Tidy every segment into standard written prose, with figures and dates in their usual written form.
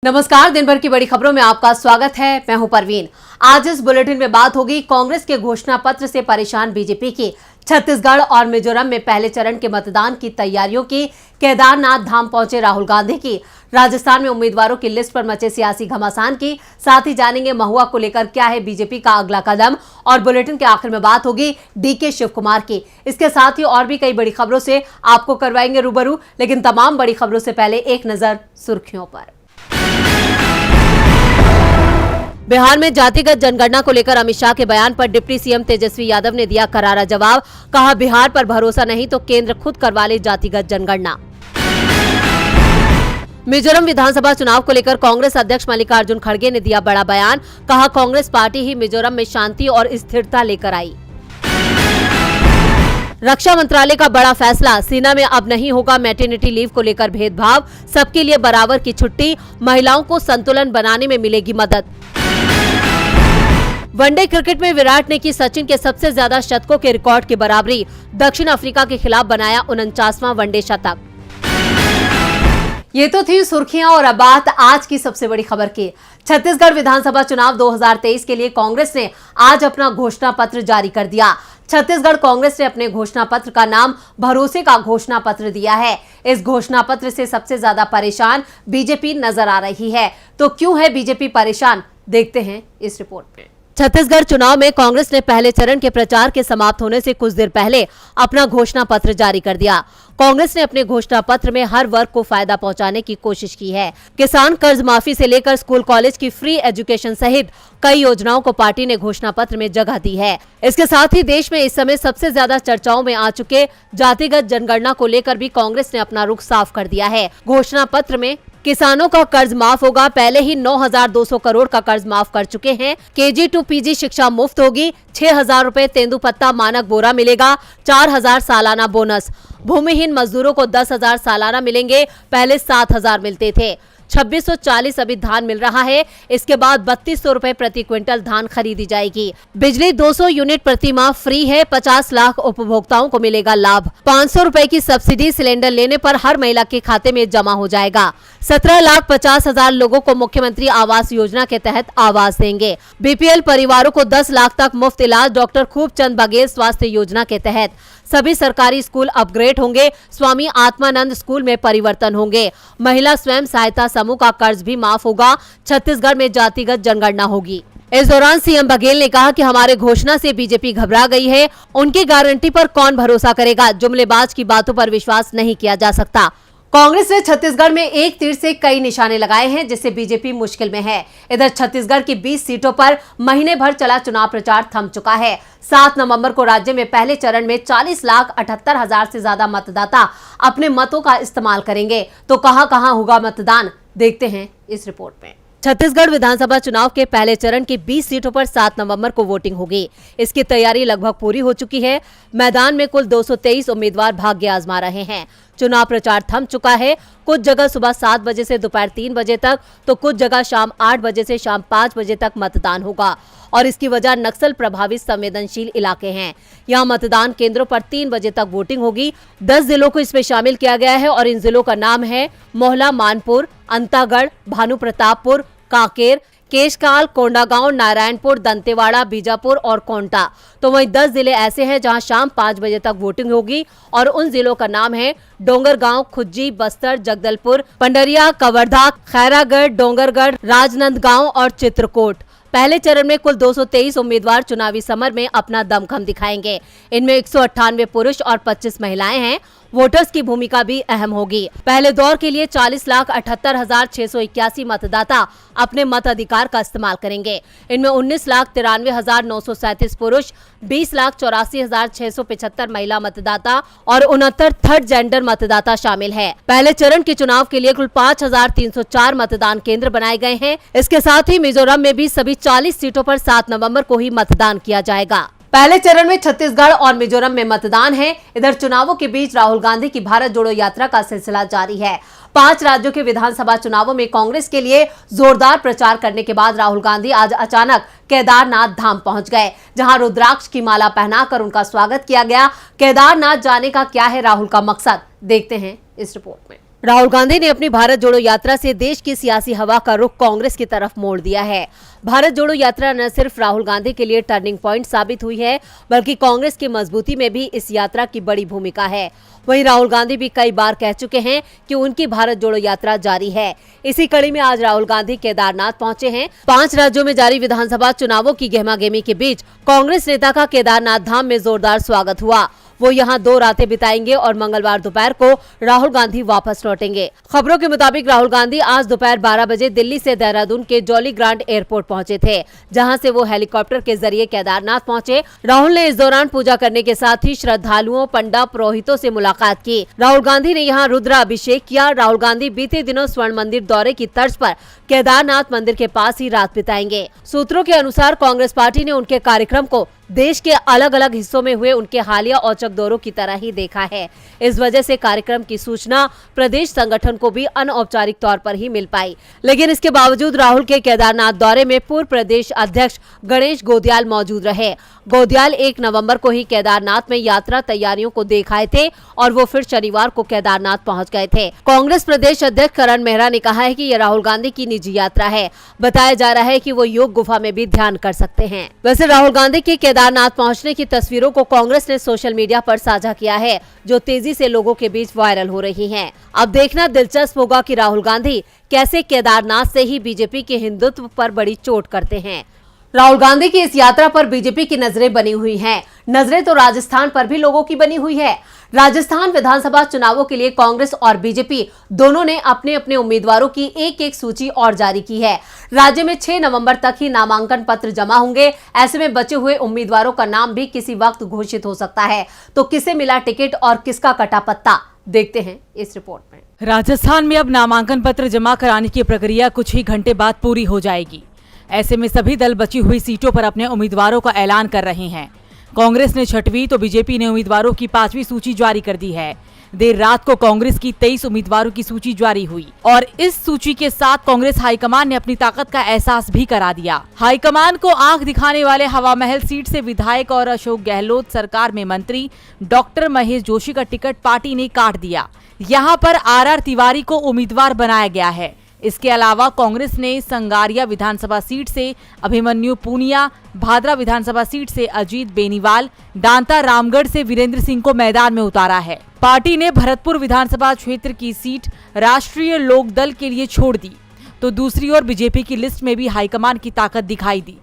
नमस्कार, दिन भर की बड़ी खबरों में आपका स्वागत है। मैं हूं परवीन। आज इस बुलेटिन में बात होगी कांग्रेस के घोषणा पत्र से परेशान बीजेपी की, छत्तीसगढ़ और मिजोरम में पहले चरण के मतदान की तैयारियों की, केदारनाथ धाम पहुंचे राहुल गांधी की, राजस्थान में उम्मीदवारों की लिस्ट पर मचे सियासी घमासान की, साथ ही जानेंगे महुआ को लेकर क्या है बीजेपी का अगला कदम, और बुलेटिन के आखिर में बात होगी डीके शिव कुमार की। इसके साथ ही और भी कई बड़ी खबरों से आपको करवाएंगे रूबरू, लेकिन तमाम बड़ी खबरों से पहले एक नजर सुर्खियों पर। बिहार में जातिगत जनगणना को लेकर अमित शाह के बयान पर डिप्टी सीएम तेजस्वी यादव ने दिया करारा जवाब। कहा, बिहार पर भरोसा नहीं तो केंद्र खुद करवा ले जातिगत जनगणना। मिजोरम विधानसभा चुनाव को लेकर कांग्रेस अध्यक्ष मल्लिकार्जुन खड़गे ने दिया बड़ा बयान। कहा, कांग्रेस पार्टी ही मिजोरम में शांति और स्थिरता लेकर आई। रक्षा मंत्रालय का बड़ा फैसला, सेना में अब नहीं होगा मैटरनिटी लीव को लेकर भेदभाव, सबके लिए बराबर की छुट्टी, महिलाओं को संतुलन बनाने में मिलेगी मदद। वनडे क्रिकेट में विराट ने की सचिन के सबसे ज्यादा शतकों के रिकॉर्ड की बराबरी, दक्षिण अफ्रीका के खिलाफ बनाया 49वां वनडे शतक। ये तो थी सुर्खियां, और अब बात आज की सबसे बड़ी खबर की। छत्तीसगढ़ विधानसभा चुनाव 2023 के लिए कांग्रेस ने आज अपना घोषणा पत्र जारी कर दिया। छत्तीसगढ़ कांग्रेस ने अपने घोषणा पत्र का नाम भरोसे का घोषणा पत्र दिया है। इस घोषणा पत्र से सबसे ज्यादा परेशान बीजेपी नजर आ रही है। तो क्यों है बीजेपी परेशान, देखते हैं इस रिपोर्ट में। छत्तीसगढ़ चुनाव में कांग्रेस ने पहले चरण के प्रचार के समाप्त होने से कुछ देर पहले अपना घोषणा पत्र जारी कर दिया। कांग्रेस ने अपने घोषणा पत्र में हर वर्ग को फायदा पहुंचाने की कोशिश की है। किसान कर्ज माफी से लेकर स्कूल कॉलेज की फ्री एजुकेशन सहित कई योजनाओं को पार्टी ने घोषणा पत्र में जगह दी है। इसके साथ ही देश में इस समय सबसे ज्यादा चर्चाओं में आ चुके जातिगत जनगणना को लेकर भी कांग्रेस ने अपना रुख साफ कर दिया है। घोषणा पत्र में किसानों का कर्ज माफ होगा, पहले ही 9,200 करोड़ का कर्ज माफ कर चुके हैं। केजी टू पीजी शिक्षा मुफ्त होगी, 6,000 रुपए तेंदुपत्ता मानक बोरा मिलेगा, 4,000 सालाना बोनस। भूमिहीन मजदूरों को 10,000 सालाना मिलेंगे, पहले 7,000 मिलते थे। 2640 अभी धान मिल रहा है, इसके बाद 3200 रुपए प्रति क्विंटल धान खरीदी जाएगी। बिजली 200 यूनिट प्रति माह फ्री है, 50 लाख उपभोक्ताओं को मिलेगा लाभ। 500 रुपए की सब्सिडी सिलेंडर लेने पर हर महिला के खाते में जमा हो जाएगा। 17,50,000 लोगों को मुख्यमंत्री आवास योजना के तहत आवास देंगे। बीपीएल परिवारों को 10 लाख तक मुफ्त इलाज डॉक्टर खूबचंद बघेल स्वास्थ्य योजना के तहत। सभी सरकारी स्कूल अपग्रेड होंगे, स्वामी आत्मानंद स्कूल में परिवर्तन होंगे। महिला स्वयं सहायता समूह का कर्ज भी माफ होगा। छत्तीसगढ़ में जातिगत जनगणना होगी। इस दौरान सीएम बघेल ने कहा कि हमारे घोषणा से बीजेपी घबरा गई है, उनकी गारंटी पर कौन भरोसा करेगा, जुमलेबाज की बातों पर विश्वास नहीं किया जा सकता। कांग्रेस ने छत्तीसगढ़ में एक तीर से कई निशाने लगाए हैं, जिससे बीजेपी मुश्किल में है। इधर छत्तीसगढ़ की 20 सीटों पर महीने भर चला चुनाव प्रचार थम चुका है। 7 नवंबर को राज्य में पहले चरण में 40,78,000 से ज्यादा मतदाता अपने मतों का इस्तेमाल करेंगे। तो कहां होगा मतदान, देखते हैं इस रिपोर्ट में। छत्तीसगढ़ विधानसभा चुनाव के पहले चरण की 20 सीटों पर 7 नवंबर को वोटिंग होगी। इसकी तैयारी लगभग पूरी हो चुकी है। मैदान में कुल 223 उम्मीदवार भाग्य आजमा रहे हैं। चुनाव प्रचार थम चुका है। कुछ जगह सुबह 7 बजे से दोपहर 3 बजे तक, तो कुछ जगह शाम 8 बजे से शाम 5 बजे तक मतदान होगा, और इसकी वजह नक्सल प्रभावित संवेदनशील इलाके हैं। यहाँ मतदान केंद्रों पर 3 बजे तक वोटिंग होगी। 10 जिलों को इसमें शामिल किया गया है, और इन जिलों का नाम है मोहला, मानपुर, अंतागढ़, भानुप्रतापपुर, कांकेर, केशकाल, कोंडागांव, नारायणपुर, दंतेवाड़ा, बीजापुर और कोंटा। तो वहीं 10 जिले ऐसे हैं जहां शाम 5 बजे तक वोटिंग होगी, और उन जिलों का नाम है डोंगरगांव, खुज्जी, बस्तर, जगदलपुर, पंडरिया, कवर्धा, खैरागढ़, डोंगरगढ़, राजनांदगांव और चित्रकोट। पहले चरण में कुल 223 उम्मीदवार चुनावी समर में अपना दमखम दिखाएंगे। इनमें 198 पुरुष और 25 महिलाएं हैं। वोटर्स की भूमिका भी अहम होगी। पहले दौर के लिए 40,78,681 मतदाता अपने मताधिकार का इस्तेमाल करेंगे। इनमें 19,93,937 पुरुष, 20,84,675 महिला मतदाता और 69 थर्ड जेंडर मतदाता शामिल है। पहले चरण के चुनाव के लिए कुल 5,304 मतदान केंद्र बनाए गए हैं। इसके साथ ही मिजोरम में भी सभी 40 सीटों पर 7 नवंबर को ही मतदान किया जाएगा। पहले चरण में छत्तीसगढ़ और मिजोरम में मतदान है। इधर चुनावों के बीच राहुल गांधी की भारत जोड़ो यात्रा का सिलसिला जारी है। 5 राज्यों के विधानसभा चुनावों में कांग्रेस के लिए जोरदार प्रचार करने के बाद राहुल गांधी आज अचानक केदारनाथ धाम पहुंच गए, जहां रुद्राक्ष की माला पहनाकर उनका स्वागत किया गया। केदारनाथ जाने का क्या है राहुल का मकसद, देखते हैं इस रिपोर्ट में। राहुल गांधी ने अपनी भारत जोड़ो यात्रा से देश की सियासी हवा का रुख कांग्रेस की तरफ मोड़ दिया है। भारत जोड़ो यात्रा न सिर्फ राहुल गांधी के लिए टर्निंग पॉइंट साबित हुई है, बल्कि कांग्रेस की मजबूती में भी इस यात्रा की बड़ी भूमिका है। वहीं राहुल गांधी भी कई बार कह चुके हैं कि उनकी भारत जोड़ो यात्रा जारी है। इसी कड़ी में आज राहुल गांधी केदारनाथ पहुंचे हैं। 5 राज्यों में जारी विधानसभा चुनावों की गहमागहमी के बीच कांग्रेस नेता का केदारनाथ धाम में जोरदार स्वागत हुआ। वो यहां 2 रातें बिताएंगे और मंगलवार दोपहर को राहुल गांधी वापस लौटेंगे। खबरों के मुताबिक राहुल गांधी आज दोपहर 12 बजे दिल्ली से देहरादून के जॉली ग्रांट एयरपोर्ट पहुंचे थे, जहां से वो हेलीकॉप्टर के जरिए केदारनाथ पहुंचे। राहुल ने इस दौरान पूजा करने के साथ ही श्रद्धालुओं, पंडा, पुरोहितों से मुलाकात की। राहुल गांधी ने यहां रुद्राभिषेक किया। राहुल गांधी बीते दिनों स्वर्ण मंदिर दौरे की तर्ज पर केदारनाथ मंदिर के पास ही रात बिताएंगे। सूत्रों के अनुसार कांग्रेस पार्टी ने उनके कार्यक्रम को देश के अलग अलग हिस्सों में हुए उनके हालिया औचक दौरों की तरह ही देखा है। इस वजह से कार्यक्रम की सूचना प्रदेश संगठन को भी अनौपचारिक तौर पर ही मिल पाई। लेकिन इसके बावजूद राहुल के केदारनाथ दौरे में पूर्व प्रदेश अध्यक्ष गणेश गोदियाल मौजूद रहे। गोदियाल 1 नवंबर को ही केदारनाथ में यात्रा तैयारियों को देख आए थे और वो फिर शनिवार को केदारनाथ पहुंच गए थे। कांग्रेस प्रदेश अध्यक्ष करण मेहरा ने कहा है कि यह राहुल गांधी की निजी यात्रा है। बताया जा रहा है कि वो योग गुफा में भी ध्यान कर सकते हैं। वैसे राहुल गांधी के केदारनाथ पहुंचने की तस्वीरों को कांग्रेस ने सोशल मीडिया पर साझा किया है, जो तेजी से लोगों के बीच वायरल हो रही हैं। अब देखना दिलचस्प होगा कि राहुल गांधी कैसे केदारनाथ से ही बीजेपी के हिंदुत्व पर बड़ी चोट करते हैं। राहुल गांधी की इस यात्रा पर बीजेपी की नजरें बनी हुई हैं। नजरें तो राजस्थान पर भी लोगों की बनी हुई है। राजस्थान विधानसभा चुनावों के लिए कांग्रेस और बीजेपी दोनों ने अपने अपने उम्मीदवारों की एक सूची और जारी की है। राज्य में 6 नवंबर तक ही नामांकन पत्र जमा होंगे। ऐसे में बचे हुए उम्मीदवारों का नाम भी किसी वक्त घोषित हो सकता है। तो किसे मिला टिकट और किसका कटा पत्ता, देखते हैं इस रिपोर्ट में। राजस्थान में अब नामांकन पत्र जमा कराने की प्रक्रिया कुछ ही घंटे बाद पूरी हो जाएगी। ऐसे में सभी दल बची हुई सीटों पर अपने उम्मीदवारों का ऐलान कर रहे हैं। कांग्रेस ने 6वीं तो बीजेपी ने उम्मीदवारों की 5वीं सूची जारी कर दी है। देर रात को कांग्रेस की 23 उम्मीदवारों की सूची जारी हुई और इस सूची के साथ कांग्रेस हाईकमान ने अपनी ताकत का एहसास भी करा दिया। हाईकमान को आंख दिखाने वाले हवा महल सीट से विधायक और अशोक गहलोत सरकार में मंत्री डॉक्टर महेश जोशी का टिकट पार्टी ने काट दिया। यहाँ पर RR तिवारी को उम्मीदवार बनाया गया है। इसके अलावा कांग्रेस ने संगारिया विधानसभा सीट से अभिमन्यु पूनिया, भादरा विधानसभा सीट से अजीत बेनीवाल, डांता रामगढ़ से वीरेंद्र सिंह को मैदान में उतारा है। पार्टी ने भरतपुर विधानसभा क्षेत्र की सीट राष्ट्रीय लोक दल के लिए छोड़ दी, तो दूसरी ओर बीजेपी की लिस्ट में भी हाईकमान की ताकत दिखाई दी।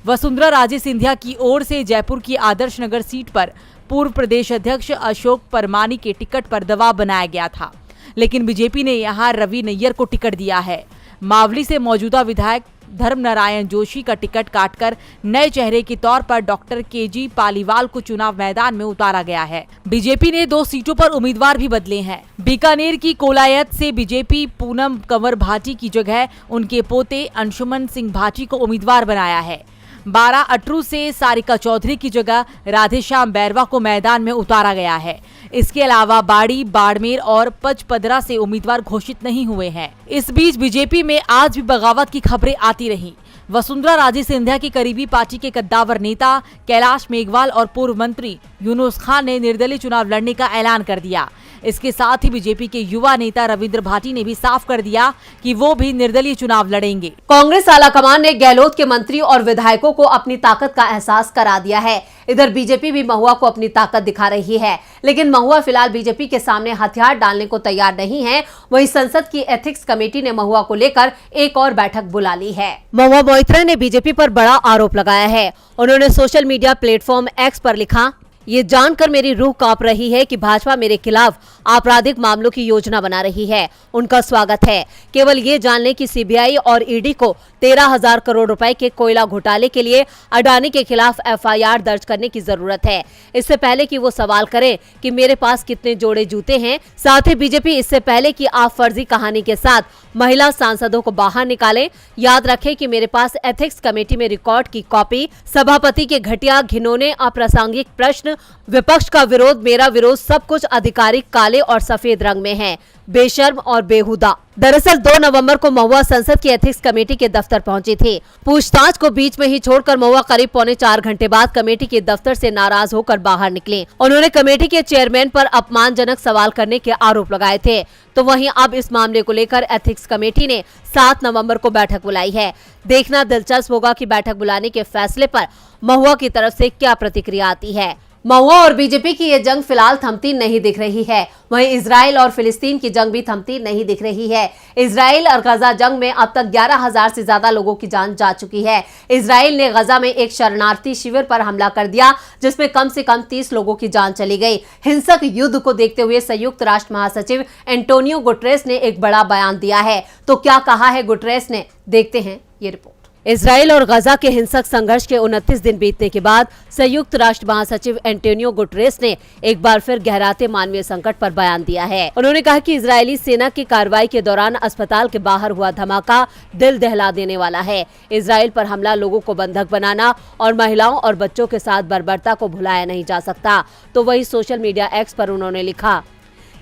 वसुंधरा राजे सिंधिया की ओर से जयपुर की आदर्श नगर सीट पर पूर्व प्रदेश अध्यक्ष अशोक परमानी के टिकट पर दबाव बनाया गया था, लेकिन बीजेपी ने यहां रवि नैयर को टिकट दिया है। मावली से मौजूदा विधायक धर्म नारायण जोशी का टिकट काटकर नए चेहरे के तौर पर डॉक्टर KG पालीवाल को चुनाव मैदान में उतारा गया है। बीजेपी ने 2 सीटों पर उम्मीदवार भी बदले हैं। बीकानेर की कोलायत से बीजेपी पूनम कंवर भाटी की जगह उनके पोते अंशुमन सिंह भाटी को उम्मीदवार बनाया है। 12 अटरू से सारिका चौधरी की जगह राधेश्याम बैरवा को मैदान में उतारा गया है। इसके अलावा बाड़ी, बाड़मेर और पचपदरा से उम्मीदवार घोषित नहीं हुए हैं। इस बीच बीजेपी में आज भी बगावत की खबरें आती रही। वसुंधरा राजे सिंधिया की करीबी पार्टी के कद्दावर नेता कैलाश मेघवाल और पूर्व मंत्री यूनुस खान ने निर्दलीय चुनाव लड़ने का ऐलान कर दिया। इसके साथ ही बीजेपी के युवा नेता रविंद्र भाटी ने भी साफ कर दिया कि वो भी निर्दलीय चुनाव लड़ेंगे। कांग्रेस आलाकमान ने गहलोत के मंत्री और विधायकों को अपनी ताकत का एहसास करा दिया है। इधर बीजेपी भी महुआ को अपनी ताकत दिखा रही है, लेकिन महुआ फिलहाल बीजेपी के सामने हथियार डालने को तैयार नहीं है। वहीं संसद की एथिक्स कमेटी ने महुआ को लेकर एक और बैठक बुला ली है। महुआ मोइत्रा ने बीजेपी पर बड़ा आरोप लगाया है। उन्होंने सोशल मीडिया प्लेटफॉर्म X पर लिखा, ये जानकर मेरी रूह कांप रही है कि भाजपा मेरे खिलाफ आपराधिक मामलों की योजना बना रही है। उनका स्वागत है। केवल ये जान लें कि CBI और ED को 13,000 करोड़ रुपए के कोयला घोटाले के लिए अडानी के खिलाफ FIR दर्ज करने की जरूरत है। इससे पहले कि वो सवाल करें कि मेरे पास कितने जोड़े जूते हैं। साथ ही बीजेपी इससे पहले कि आप फर्जी कहानी के साथ महिला सांसदों को बाहर निकालें, याद रखें कि मेरे पास एथिक्स कमेटी में रिकॉर्ड की कॉपी, सभापति के घटिया, घिनौने, अप्रासंगिक प्रश्न विपक्ष का विरोध, मेरा विरोध, सब कुछ आधिकारिक काले और सफेद रंग में है, बेशर्म और बेहुदा। दरअसल 2 नवंबर को महुआ संसद की एथिक्स कमेटी के दफ्तर पहुंची थी। पूछताछ को बीच में ही छोड़कर महुआ करीब 3.25 घंटे बाद कमेटी के दफ्तर से नाराज होकर बाहर निकले। उन्होंने कमेटी के चेयरमैन पर अपमानजनक सवाल करने के आरोप लगाए थे। तो वहीं अब इस मामले को लेकर एथिक्स कमेटी ने 7 नवंबर को बैठक बुलाई है। देखना दिलचस्प होगा कि बैठक बुलाने के फैसले पर महुआ की तरफ से क्या प्रतिक्रिया आती है। महुआ और बीजेपी की ये जंग फिलहाल थमती नहीं दिख रही है। वहीं इजराइल और फिलिस्तीन की जंग भी थमती नहीं दिख रही है। इजराइल और गजा जंग में अब तक 11,000 से ज्यादा लोगों की जान जा चुकी है। इजराइल ने गजा में एक शरणार्थी शिविर पर हमला कर दिया, जिसमें कम से कम 30 लोगों की जान चली गई। हिंसक युद्ध को देखते हुए संयुक्त राष्ट्र महासचिव एंटोनियो गुटेरेस ने एक बड़ा बयान दिया है। तो क्या कहा है गुटेरेस ने, देखते हैं ये रिपोर्ट। इजराइल और गजा के हिंसक संघर्ष के 29 दिन बीतने के बाद संयुक्त राष्ट्र महासचिव एंटोनियो गुटेरेस ने एक बार फिर गहराते मानवीय संकट पर बयान दिया है। उन्होंने कहा कि इजरायली सेना की कार्रवाई के दौरान अस्पताल के बाहर हुआ धमाका दिल दहला देने वाला है। इजराइल पर हमला लोगों को बंधक बनाना और महिलाओं और बच्चों के साथ बर्बरता को भुलाया नहीं जा सकता। तो वही सोशल मीडिया एक्स पर उन्होंने लिखा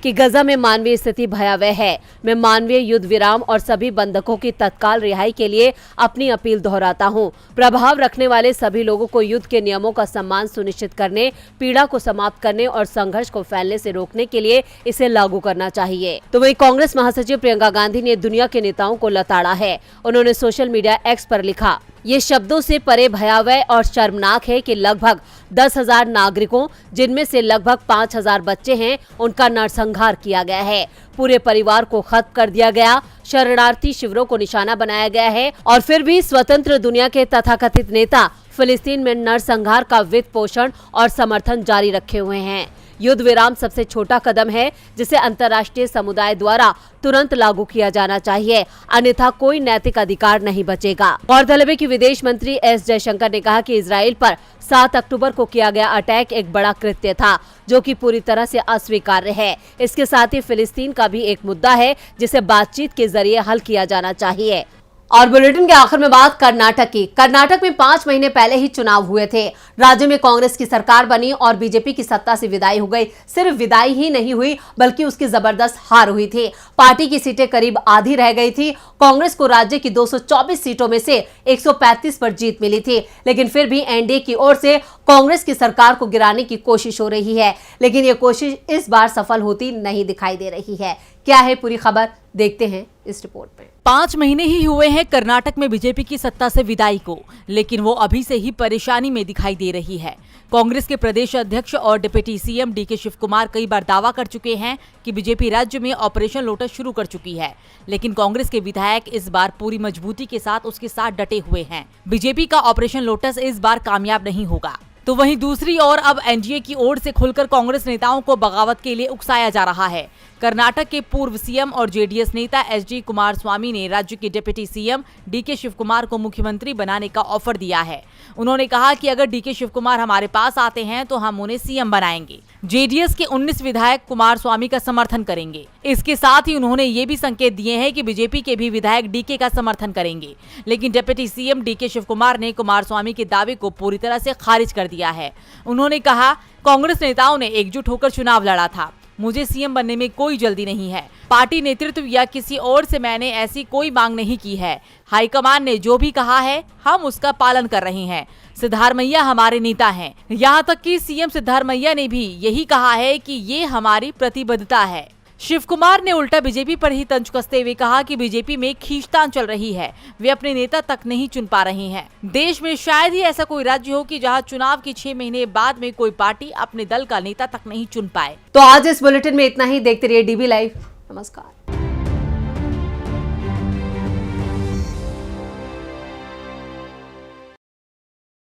कि गजा में मानवीय स्थिति भयावह है। मैं मानवीय युद्ध विराम और सभी बंधकों की तत्काल रिहाई के लिए अपनी अपील दोहराता हूं। प्रभाव रखने वाले सभी लोगों को युद्ध के नियमों का सम्मान सुनिश्चित करने, पीड़ा को समाप्त करने और संघर्ष को फैलने से रोकने के लिए इसे लागू करना चाहिए। तो वहीं कांग्रेस महासचिव प्रियंका गांधी ने दुनिया के नेताओं को लताड़ा है। उन्होंने सोशल मीडिया एक्स पर लिखा, ये शब्दों से परे भयावह और शर्मनाक है कि लगभग 10,000 नागरिकों, जिनमें से लगभग 5,000 बच्चे हैं, उनका नरसंहार किया गया है। पूरे परिवार को खत्म कर दिया गया, शरणार्थी शिविरों को निशाना बनाया गया है और फिर भी स्वतंत्र दुनिया के तथाकथित नेता फिलिस्तीन में नरसंहार का वित्त पोषण और समर्थन जारी रखे हुए हैं। युद्ध विराम सबसे छोटा कदम है जिसे अंतर्राष्ट्रीय समुदाय द्वारा तुरंत लागू किया जाना चाहिए, अन्यथा कोई नैतिक अधिकार नहीं बचेगा। गौरतलब है कि विदेश मंत्री एस जयशंकर ने कहा कि इजराइल पर 7 अक्टूबर को किया गया अटैक एक बड़ा कृत्य था, जो कि पूरी तरह से अस्वीकार्य है। इसके साथ ही फिलिस्तीन का भी एक मुद्दा है जिसे बातचीत के जरिए हल किया जाना चाहिए। और बुलेटिन के आखिर में बात कर्नाटक की। कर्नाटक में 5 महीने पहले ही चुनाव हुए थे। राज्य में कांग्रेस की सरकार बनी और बीजेपी की सत्ता से विदाई हो गई। सिर्फ विदाई ही नहीं हुई बल्कि उसकी जबरदस्त हार हुई थी। पार्टी की सीटें करीब आधी रह गई थी। कांग्रेस को राज्य की 224 सीटों में से 135 पर जीत मिली थी, लेकिन फिर भी एनडीए की ओर से कांग्रेस की सरकार को गिराने की कोशिश हो रही है, लेकिन ये कोशिश इस बार सफल होती नहीं दिखाई दे रही है। क्या है पूरी खबर, देखते हैं इस रिपोर्ट में। 5 महीने ही हुए हैं कर्नाटक में बीजेपी की सत्ता से विदाई को, लेकिन वो अभी से ही परेशानी में दिखाई दे रही है। कांग्रेस के प्रदेश अध्यक्ष और deputy CM DK Shiva Kumar कई बार दावा कर चुके हैं कि बीजेपी राज्य में ऑपरेशन लोटस शुरू कर चुकी है, लेकिन कांग्रेस के विधायक इस बार पूरी मजबूती के साथ उसके साथ डटे हुए हैं। बीजेपी का ऑपरेशन लोटस इस बार कामयाब नहीं होगा। तो वहीं दूसरी ओर अब एनडीए की ओर से खुलकर कांग्रेस नेताओं को बगावत के लिए उकसाया जा रहा है। कर्नाटक के पूर्व सीएम और जेडीएस नेता एचडी कुमारस्वामी ने राज्य के deputy CM DK Shiva Kumar को मुख्यमंत्री बनाने का ऑफर दिया है। उन्होंने कहा कि अगर डीके शिव कुमार हमारे पास आते हैं तो हम उन्हें सीएम बनाएंगे। जेडीएस के 19 विधायक कुमारस्वामी का समर्थन करेंगे। इसके साथ ही उन्होंने ये भी संकेत दिए हैं कि बीजेपी के भी विधायक डीके का समर्थन करेंगे, लेकिन deputy CM DK Shiva Kumar ने कुमारस्वामी के दावे को पूरी तरह से खारिज कर दिया है। उन्होंने कहा, कांग्रेस नेताओं ने एकजुट होकर चुनाव लड़ा था, मुझे सीएम बनने में कोई जल्दी नहीं है। पार्टी नेतृत्व या किसी और से मैंने ऐसी कोई मांग नहीं की है। हाईकमान ने जो भी कहा है हम उसका पालन कर रहे हैं। सिद्धारमैया हमारे नेता हैं। यहाँ तक कि सीएम सिद्धारमैया ने भी यही कहा है कि ये हमारी प्रतिबद्धता है। शिव कुमार ने उल्टा बीजेपी पर ही तंज कसते हुए कहा कि बीजेपी में खींचतान चल रही है, वे अपने नेता तक नहीं चुन पा रहे हैं। देश में शायद ही ऐसा कोई राज्य हो कि जहां चुनाव के 6 महीने बाद में कोई पार्टी अपने दल का नेता तक नहीं चुन पाए। तो आज इस बुलेटिन में इतना ही। देखते रहिए डीबी लाइव। नमस्कार।